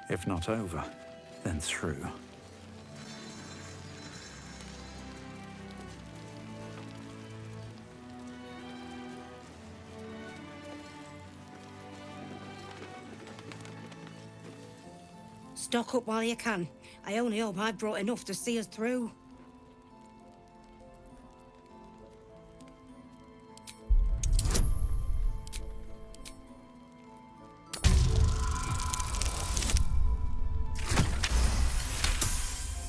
If not over, then through. Stock up while you can. I only hope I've brought enough to see us through.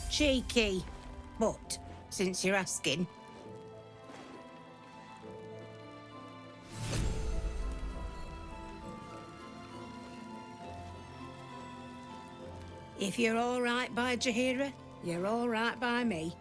Cheeky. But, since you're asking... If you're all right by Jaheira, you're all right by me.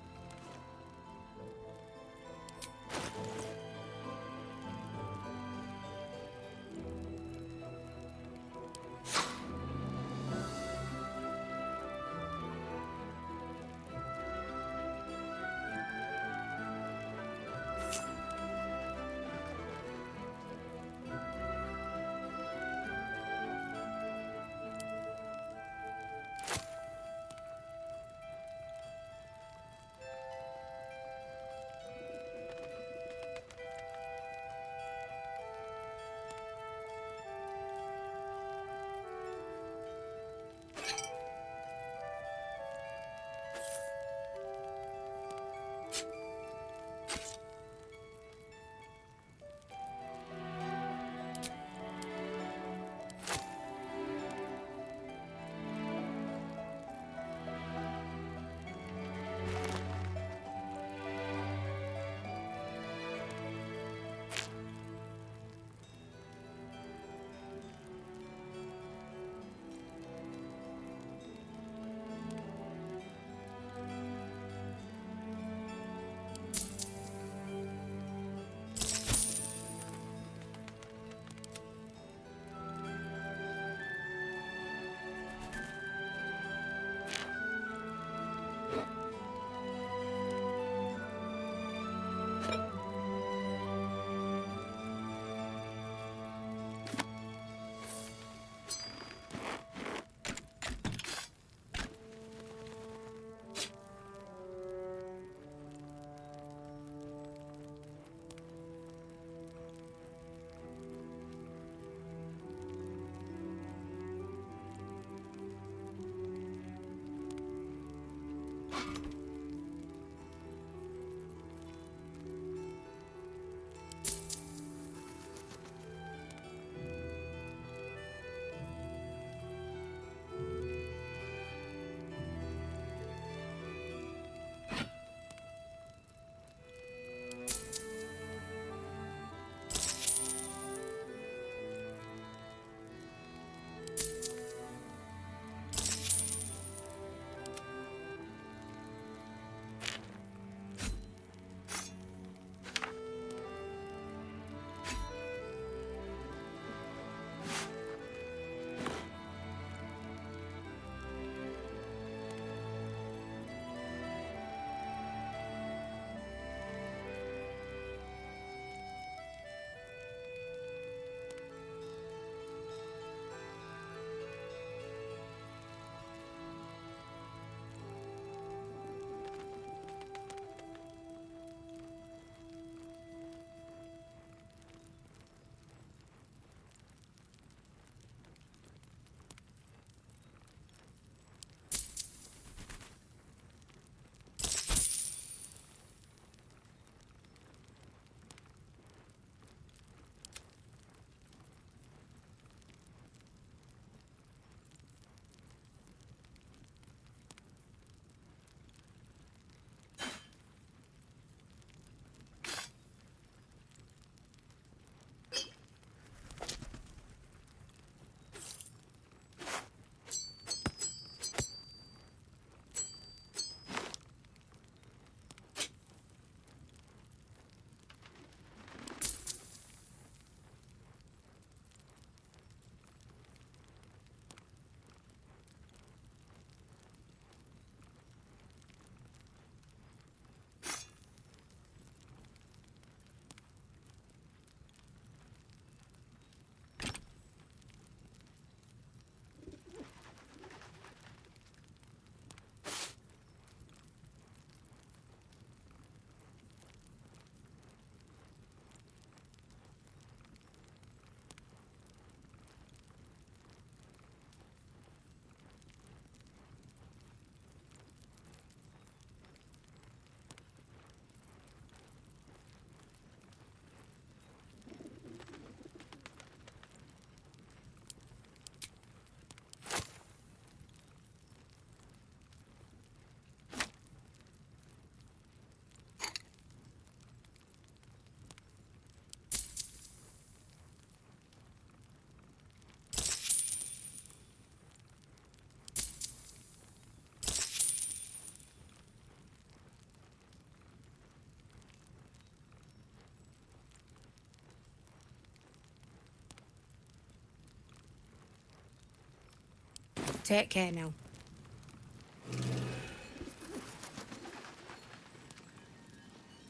Take care now.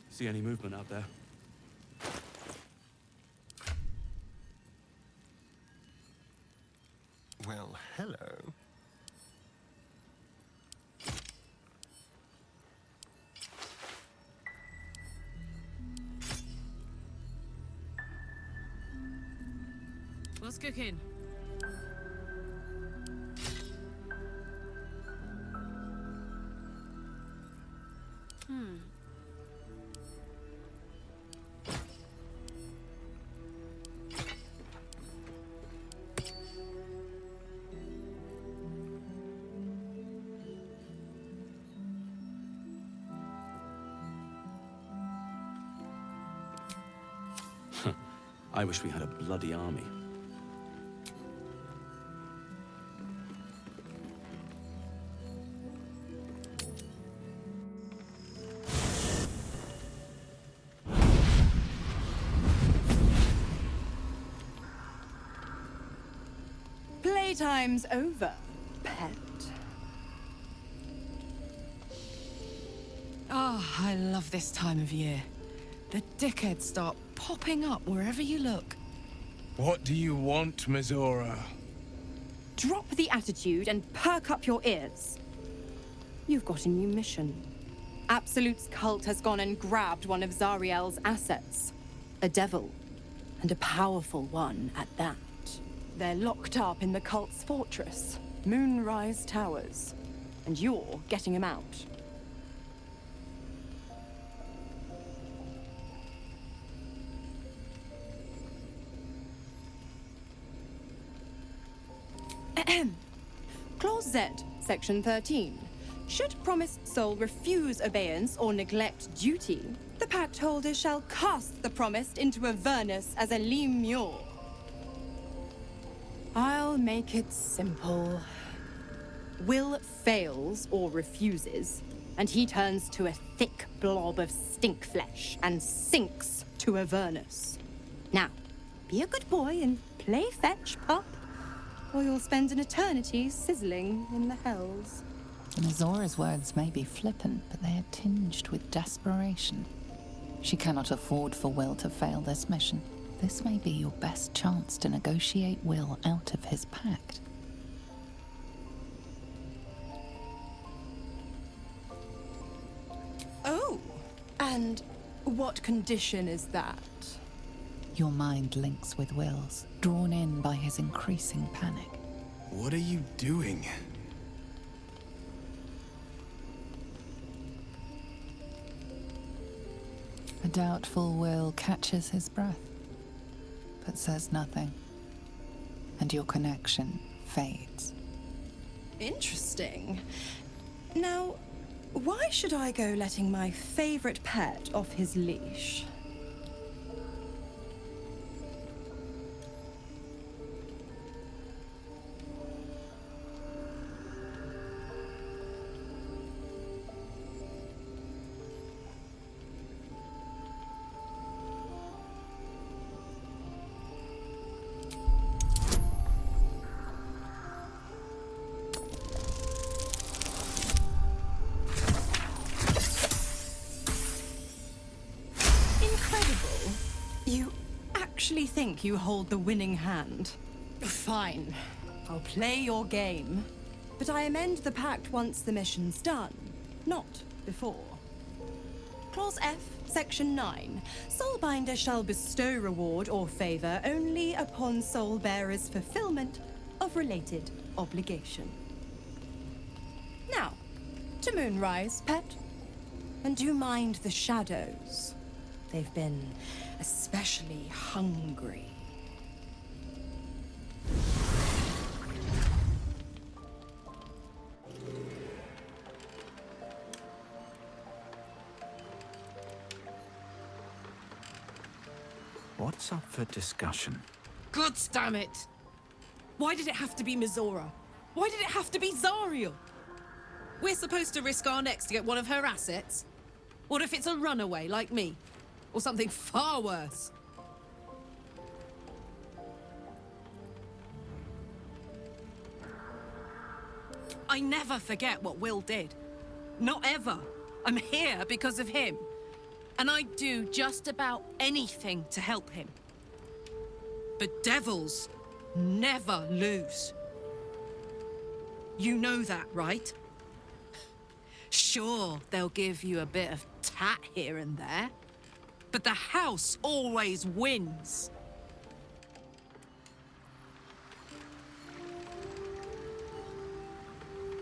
See any movement out there? Well, hello. What's cooking? I wish we had a bloody army. Playtime's over, pet. Oh, I love this time of year. The dickheads start popping up wherever you look. What do you want, Mizora? Drop the attitude and perk up your ears. You've got a new mission. Absolute's cult has gone and grabbed one of Zariel's assets. A devil. And a powerful one at that. They're locked up in the cult's fortress, Moonrise Towers. And you're getting him out. Clause Z, Section 13. Should promised soul refuse obeyance or neglect duty, the pact holder shall cast the promised into Avernus as a lemure. I'll make it simple. Will fails or refuses, and he turns to a thick blob of stink flesh and sinks to Avernus. Now, be a good boy and play fetch, pup, or you'll spend an eternity sizzling in the hells. Mizora's words may be flippant, but they are tinged with desperation. She cannot afford for Will to fail this mission. This may be your best chance to negotiate Will out of his pact. Oh, and what condition is that? Your mind links with Will's, drawn in by his increasing panic. What are you doing? A doubtful Will catches his breath, but says nothing, and your connection fades. Interesting. Now, why should I go letting my favorite pet off his leash? Incredible. You actually think you hold the winning hand? Fine. I'll play your game. But I amend the pact once the mission's done, not before. Clause F, Section 9. Soulbinder shall bestow reward or favor only upon soul-bearer's fulfillment of related obligation. Now, to Moonrise, pet. And do mind the shadows. They've been especially hungry. What's up for discussion? God damn it! Why did it have to be Mizora? Why did it have to be Zariel? We're supposed to risk our necks to get one of her assets? What if it's a runaway like me? Or something far worse? I never forget what Will did. Not ever. I'm here because of him. And I'd do just about anything to help him. But devils never lose. You know that, right? Sure, they'll give you a bit of tat here and there, but the house always wins.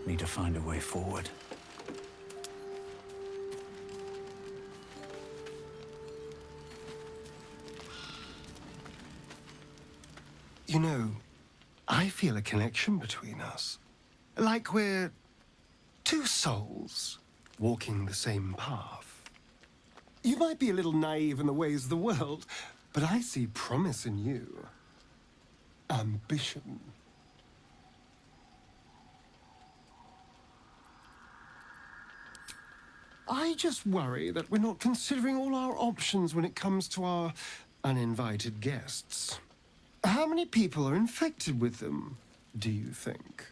Need to find a way forward. You know, I feel a connection between us. Like we're two souls walking the same path. You might be a little naive in the ways of the world, but I see promise in you. Ambition. I just worry that we're not considering all our options when it comes to our uninvited guests. How many people are infected with them, do you think?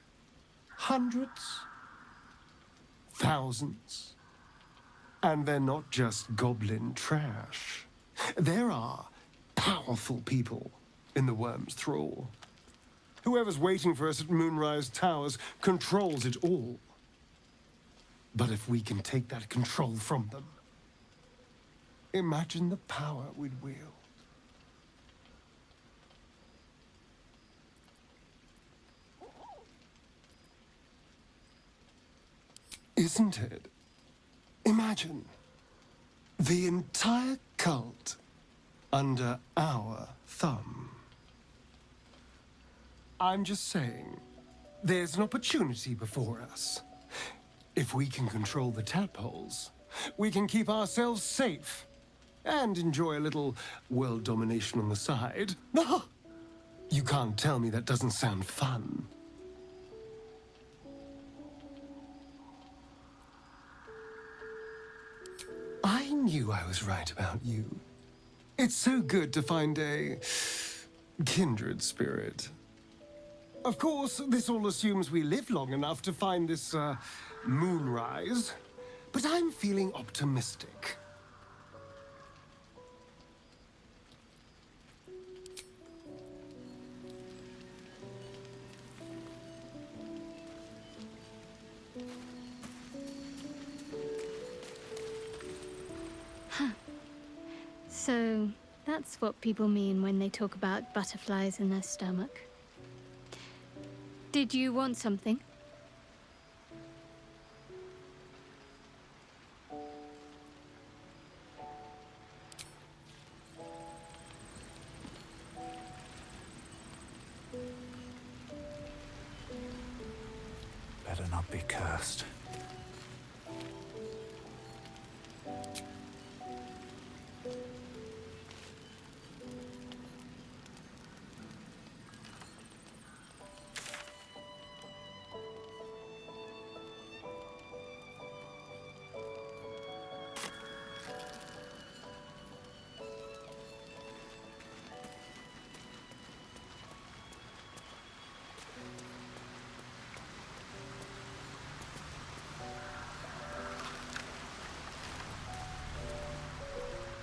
Hundreds? Thousands? And they're not just goblin trash. There are powerful people in the Worm's thrall. Whoever's waiting for us at Moonrise Towers controls it all. But if we can take that control from them, imagine the power we'd wield. Isn't it? Imagine the entire cult under our thumb. I'm just saying, there's an opportunity before us. If we can control the tadpoles, we can keep ourselves safe and enjoy a little world domination on the side. You can't tell me that doesn't sound fun. I knew I was right about you. It's so good to find a kindred spirit. Of course, this all assumes we live long enough to find this, moonrise, but I'm feeling optimistic. So, that's what people mean when they talk about butterflies in their stomach. Did you want something? Better not be cursed.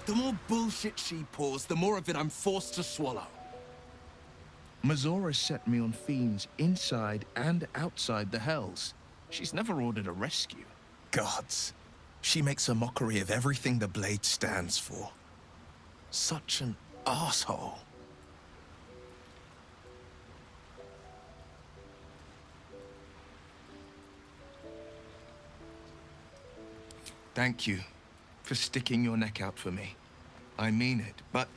The more bullshit she pours, the more of it I'm forced to swallow. Mizora set me on fiends inside and outside the Hells. She's never ordered a rescue. Gods. She makes a mockery of everything the blade stands for. Such an asshole. Thank you for sticking your neck out for me. I mean it, but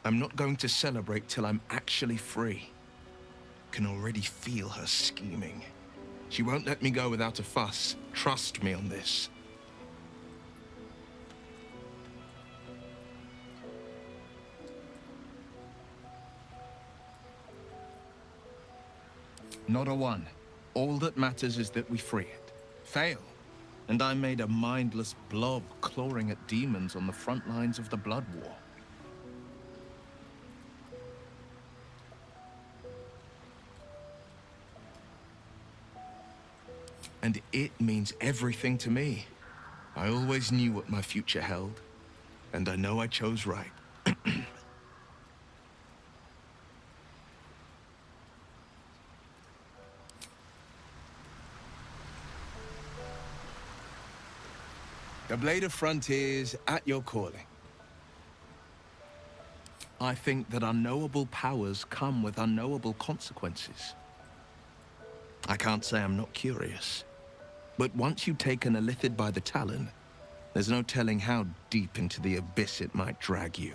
I'm not going to celebrate till I'm actually free. Can already feel her scheming. She won't let me go without a fuss. Trust me on this. Not a one. All that matters is that we free it. Fail, and I'm made a mindless blob clawing at demons on the front lines of the Blood War. and it means everything to me. I always knew what my future held, and I know I chose right. The Blade of Frontiers at your calling. I think that unknowable powers come with unknowable consequences. I can't say I'm not curious, but once you take an illithid by the talon, there's no telling how deep into the abyss it might drag you.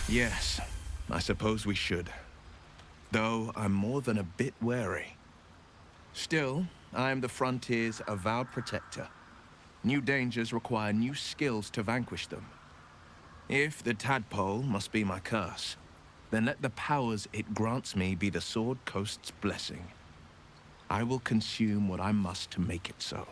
Yes, I suppose we should. Though I'm more than a bit wary. Still, I am the Frontier's avowed protector. New dangers require new skills to vanquish them. If the tadpole must be my curse, then let the powers it grants me be the Sword Coast's blessing. I will consume what I must to make it so.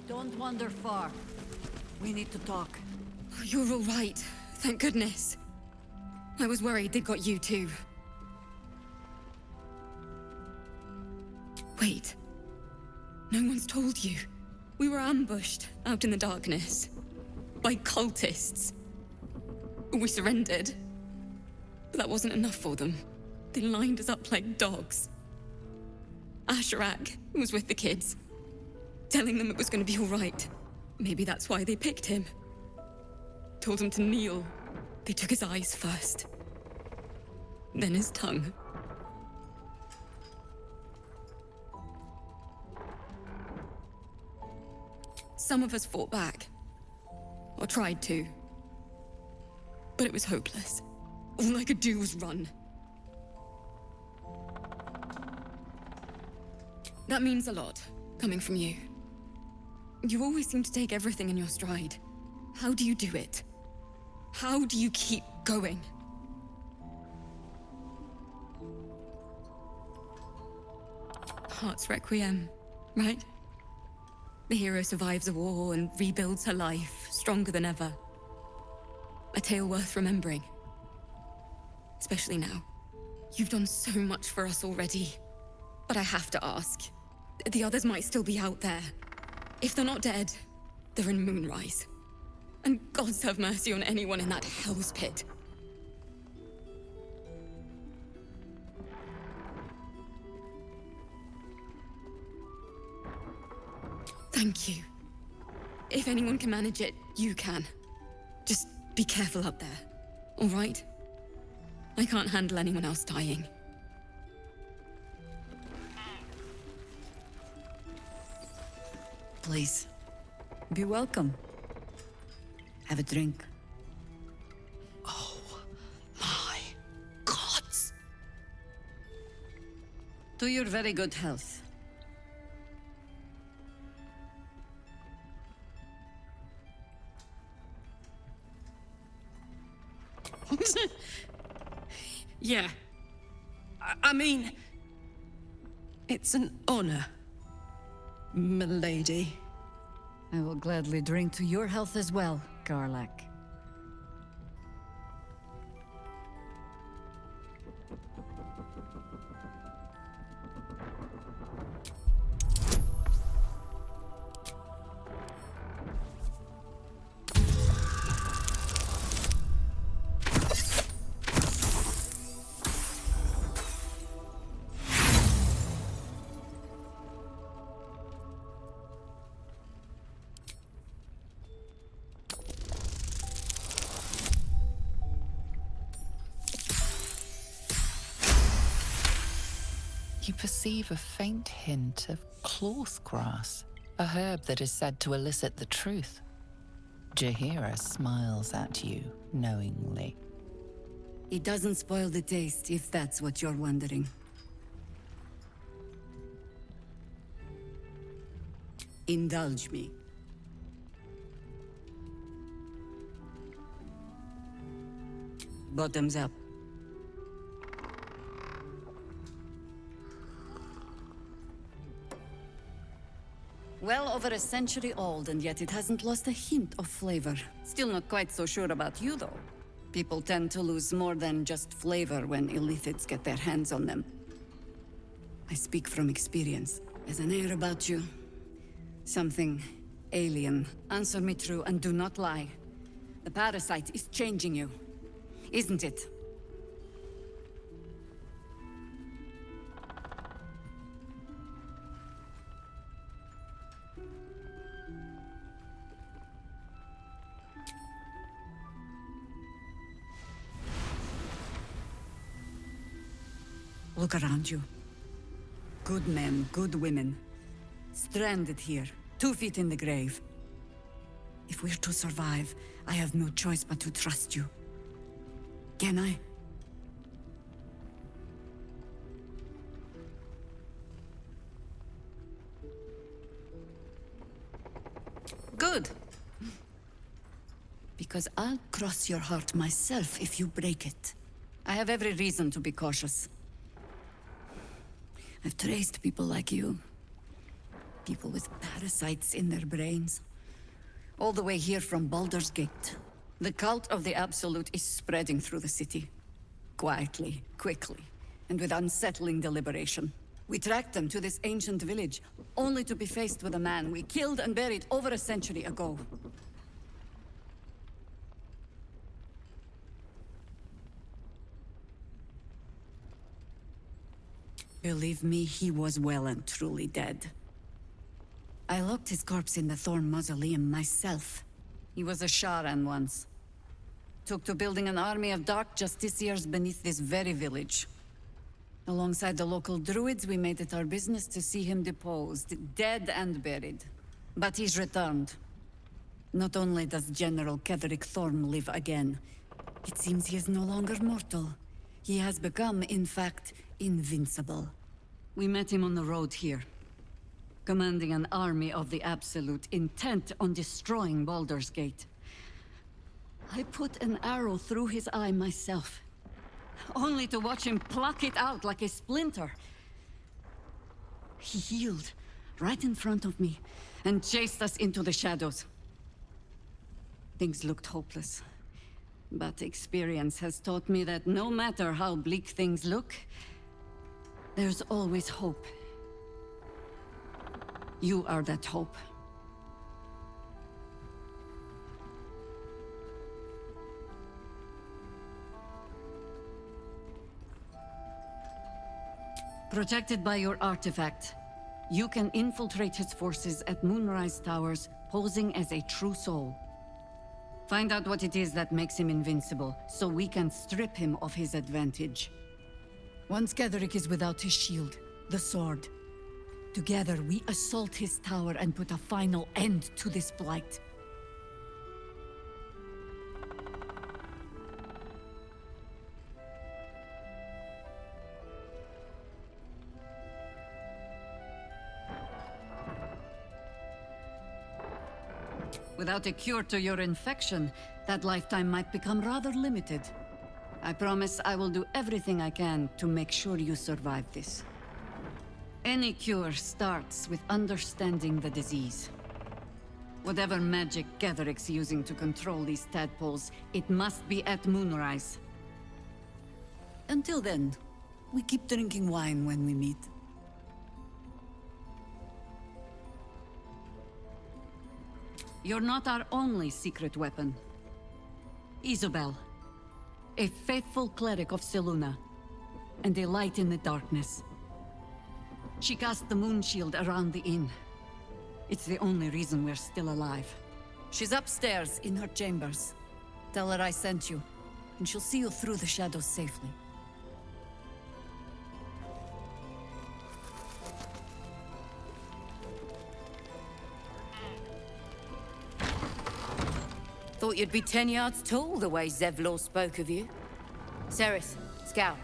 Don't wander far. We need to talk. Oh, you're all right. Thank goodness. I was worried they'd got you too. Wait. No one's told you. We were ambushed out in the darkness. By cultists. We surrendered. But that wasn't enough for them. They lined us up like dogs. Asherak was with the kids, telling them it was going to be all right. Maybe that's why they picked him. Told him to kneel. They took his eyes first. Then his tongue. Some of us fought back. Or tried to. But it was hopeless. All I could do was run. That means a lot, coming from you. You always seem to take everything in your stride. How do you do it? How do you keep going? Heart's Requiem, right? The hero survives a war and rebuilds her life, stronger than ever. A tale worth remembering. Especially now. You've done so much for us already. But I have to ask. The others might still be out there. If they're not dead, they're in Moonrise. And gods have mercy on anyone in that hell's pit. Thank you. If anyone can manage it, you can. Just be careful out there, all right? I can't handle anyone else dying. Please, be welcome. Have a drink. Oh, my gods! To your very good health. Yeah. I mean... It's an honor, milady. I will gladly drink to your health as well, Garlak. You perceive a faint hint of cloth grass, a herb that is said to elicit the truth. Jahira smiles at you knowingly. It doesn't spoil the taste, if that's what you're wondering. Indulge me. Bottoms up. Well over a century old, and yet it hasn't lost a hint of flavor. Still not quite so sure about you, though. People tend to lose more than just flavor when illithids get their hands on them. I speak from experience. There's an air about you. Something alien. Answer me true and do not lie. The parasite is changing you, isn't it? Look around you. Good men, good women. Stranded here, 2 feet in the grave. If we're to survive, I have no choice but to trust you. Can I? Good. Because I'll cross your heart myself if you break it. I have every reason to be cautious. I've traced people like you. People with parasites in their brains. All the way here from Baldur's Gate. The cult of the Absolute is spreading through the city. Quietly, quickly, and with unsettling deliberation. We tracked them to this ancient village, only to be faced with a man we killed and buried over a century ago. Believe me, he was well and truly dead. I locked his corpse in the Thorn Mausoleum myself. He was a Sharan once. Took to building an army of dark justiciars beneath this very village. Alongside the local druids, we made it our business to see him deposed, dead and buried. But he's returned. Not only does General Ketheric Thorn live again, it seems he is no longer mortal. He has become, in fact, invincible. We met him on the road here, commanding an army of the Absolute, intent on destroying Baldur's Gate. I put an arrow through his eye myself, only to watch him pluck it out like a splinter. He healed right in front of me and chased us into the shadows. Things looked hopeless, but experience has taught me that no matter how bleak things look, there's always hope. You are that hope. Protected by your artifact, you can infiltrate his forces at Moonrise Towers, posing as a true soul. Find out what it is that makes him invincible, so we can strip him of his advantage. Once Ketheric is without his shield, the sword, together we assault his tower and put a final end to this blight. Without a cure to your infection, that lifetime might become rather limited. I promise I will do everything I can to make sure you survive this. Any cure starts with understanding the disease. Whatever magic Gatheric's using to control these tadpoles, it must be at moonrise. Until then, we keep drinking wine when we meet. You're not our only secret weapon. Isabel, a faithful cleric of Seluna, and a light in the darkness. She cast the moon shield around the inn. It's the only reason we're still alive. She's upstairs in her chambers. Tell her I sent you, and she'll see you through the shadows safely. Thought you'd be 10 yards tall the way Zevlor spoke of you. Ceres, Scout.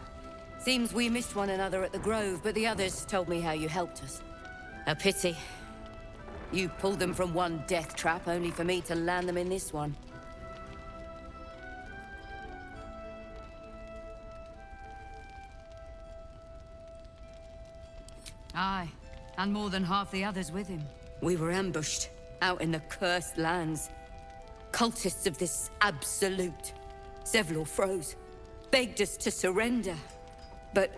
Seems we missed one another at the Grove, but the others told me how you helped us. A pity. You pulled them from one death trap, only for me to land them in this one. Aye, and more than half the others with him. We were ambushed, out in the cursed lands. Cultists of this absolute. Zevlor froze, begged us to surrender. But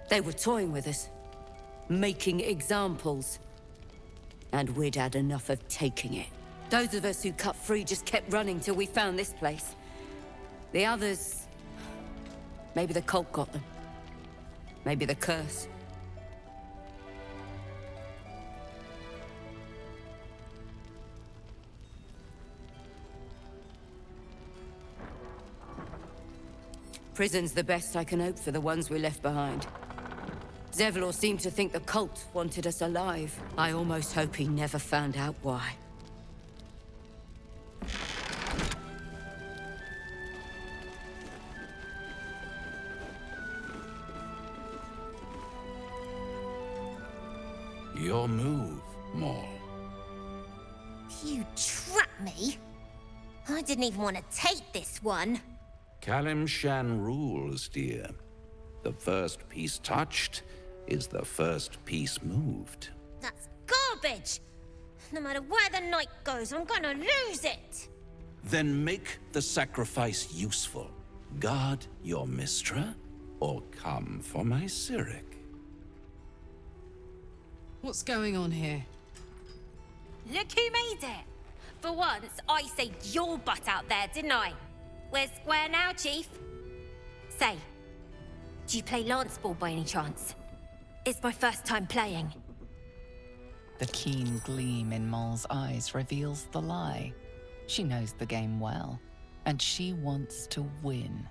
they were toying with us, making examples. And we'd had enough of taking it. Those of us who cut free just kept running till we found this place. The others... maybe the cult got them. Maybe the curse. Prison's the best I can hope for the ones we left behind. Zevlor seemed to think the cult wanted us alive. I almost hope he never found out why. Your move, Maul. You trapped me? I didn't even want to take this one. Kalimshan rules, dear. The first piece touched is the first piece moved. That's garbage! No matter where the night goes, I'm gonna lose it! Then make the sacrifice useful. Guard your Mistra, or come for my Cyric. What's going on here? Look who made it! For once, I saved your butt out there, didn't I? We're square now, Chief. Say, do you play lance ball by any chance? It's my first time playing. The keen gleam in Moll's eyes reveals the lie. She knows the game well, and she wants to win.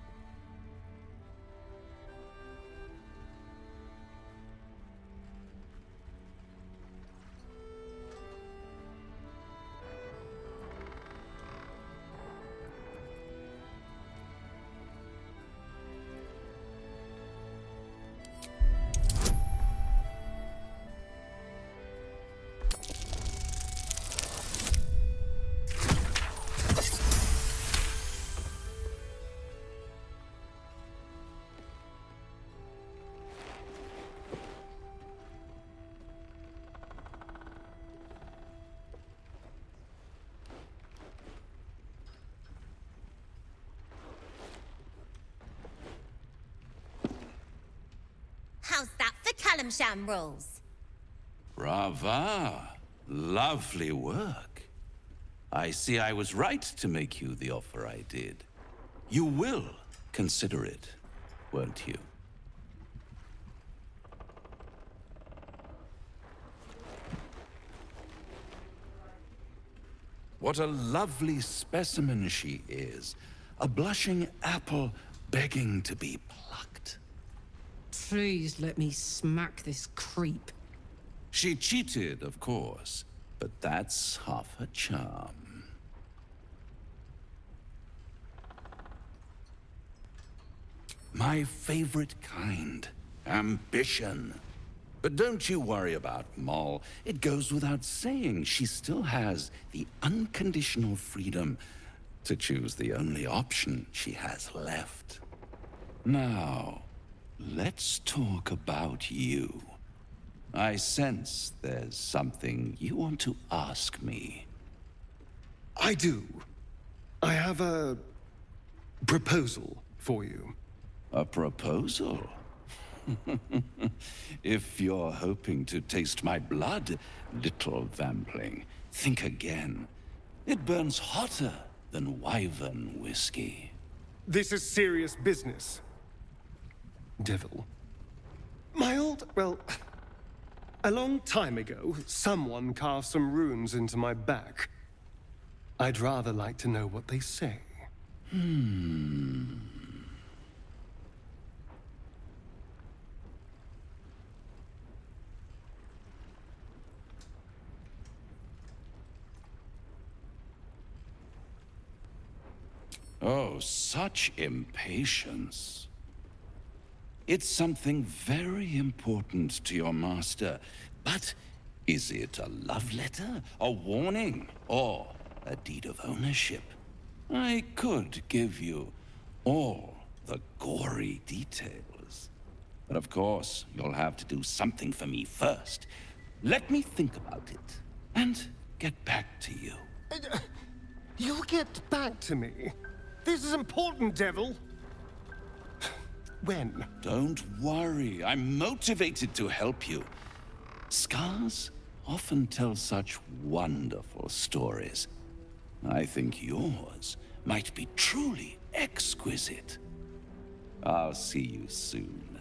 How's that for Kalimshan rules? Brava! Lovely work. I see I was right to make you the offer I did. You will consider it, won't you? What a lovely specimen she is. A blushing apple begging to be plucked. Please let me smack this creep. She cheated, of course, but that's half her charm. My favorite kind, ambition. But don't you worry about Moll. It goes without saying she still has the unconditional freedom to choose the only option she has left. Now, let's talk about you. I sense there's something you want to ask me. I do. I have a proposal for you. A proposal? If you're hoping to taste my blood, little vampling, think again. It burns hotter than wyvern whiskey. This is serious business. Devil. Well, a long time ago, someone carved some runes into my back. I'd rather like to know what they say. Oh, such impatience. It's something very important to your master, but is it a love letter, a warning, or a deed of ownership? I could give you all the gory details. But of course, you'll have to do something for me first. Let me think about it, and get back to you. You'll get back to me? This is important, Devil. When? Don't worry, I'm motivated to help you. Scars often tell such wonderful stories. I think yours might be truly exquisite. I'll see you soon.